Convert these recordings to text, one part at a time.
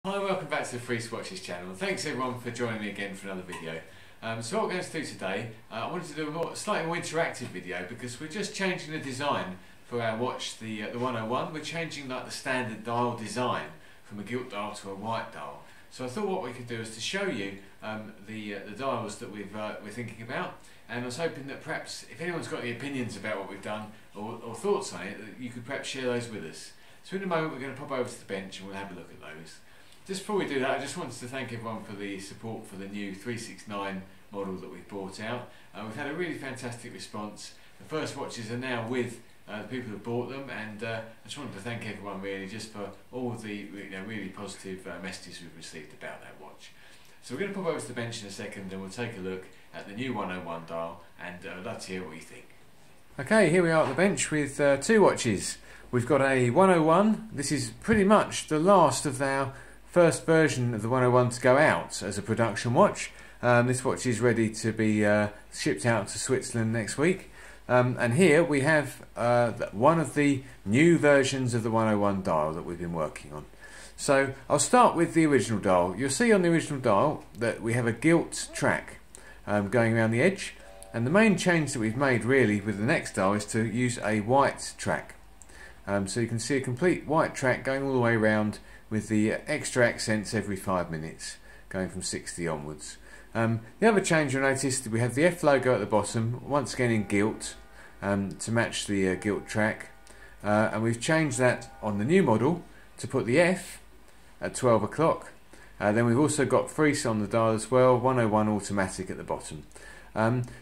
Hi, welcome back to the Freese Watches channel. Thanks everyone for joining me again for another video. So what we're going to do today, I wanted to do a slightly more interactive video because we're just changing the design for our watch, the 101. We're changing like the standard dial design from a gilt dial to a white dial. So I thought what we could do is to show you the dials that we're thinking about, and I was hoping that perhaps if anyone's got any opinions about what we've done or thoughts on it, that you could perhaps share those with us. So in a moment we're going to pop over to the bench and we'll have a look at those. Just before we do that, I just wanted to thank everyone for the support for the new 369 model that we've brought out. We've had a really fantastic response. The first watches are now with the people who bought them, and I just wanted to thank everyone really just for all of the really positive messages we've received about that watch. So we're going to pop over to the bench in a second and we'll take a look at the new 101 dial, and I'd love to hear what you think. Okay, here we are at the bench with two watches. We've got a 101. This is pretty much the last of our first version of the 101 to go out as a production watch. This watch is ready to be shipped out to Switzerland next week. And here we have one of the new versions of the 101 dial that we've been working on. So I'll start with the original dial. You'll see on the original dial that we have a gilt track going around the edge. And the main change that we've made really with the next dial is to use a white track. So you can see a complete white track going all the way around with the extra accents every 5 minutes, going from 60 onwards. The other change I noticed that we have the F logo at the bottom, once again in gilt, to match the gilt track, and we've changed that on the new model to put the F at 12 o'clock. Then we've also got Freese on the dial as well, 101 automatic at the bottom.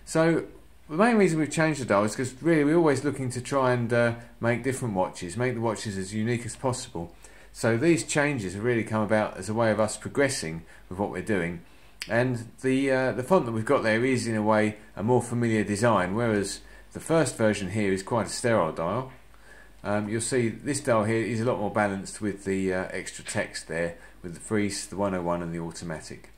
So the main reason we've changed the dial is because really we're always looking to try and make different watches, make the watches as unique as possible. So these changes have really come about as a way of us progressing with what we're doing. And the font that we've got there is in a way a more familiar design, whereas the first version here is quite a sterile dial. You'll see this dial here is a lot more balanced with the extra text there, with the Freese, the 101 and the automatic.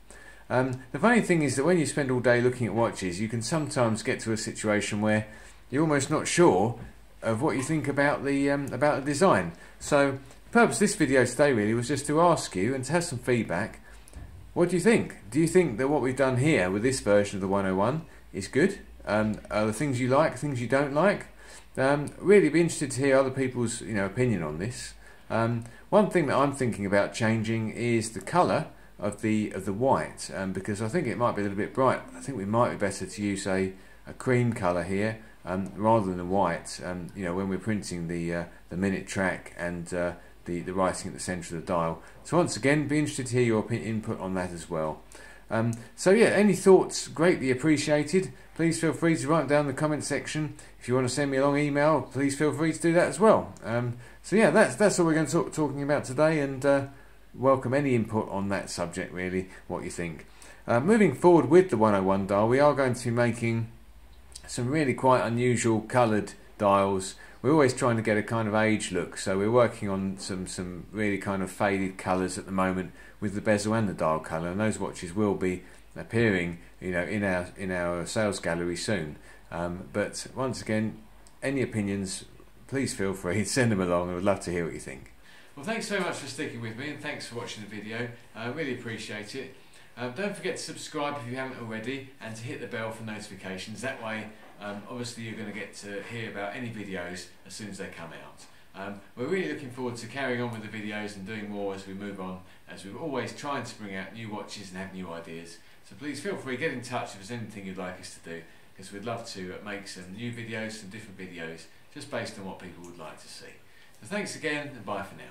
The funny thing is that when you spend all day looking at watches, you can sometimes get to a situation where you're almost not sure of what you think about the design. So the purpose of this video today really was just to ask you and to have some feedback. What do you think? Do you think that what we've done here with this version of the 101 is good? Are there things you like, things you don't like? Really be interested to hear other people's opinion on this. One thing that I'm thinking about changing is the colour of the white, because I think it might be a little bit bright. I think we might be better to use a cream colour here rather than the white. When we're printing the minute track and the writing at the centre of the dial. So once again, be interested to hear your input on that as well. So yeah, any thoughts greatly appreciated. Please feel free to write them down in the comment section. If you want to send me a long email, please feel free to do that as well. So yeah, that's all we're going to talking about today, and welcome any input on that subject really, what you think. Moving forward with the 101 dial, we are going to be making some really quite unusual coloured dials. We're always trying to get a kind of age look, so we're working on some really kind of faded colours at the moment with the bezel and the dial colour, and those watches will be appearing in our sales gallery soon. But once again, any opinions, please feel free to send them along. I would love to hear what you think. Well, thanks so much for sticking with me, and thanks for watching the video. I really appreciate it. Don't forget to subscribe if you haven't already, and to hit the bell for notifications. That way obviously you're going to get to hear about any videos as soon as they come out. We're really looking forward to carrying on with the videos and doing more as we move on, as we're always trying to bring out new watches and have new ideas. So please feel free to get in touch if there's anything you'd like us to do, because we'd love to make some new videos, some different videos, just based on what people would like to see. So thanks again, and bye for now.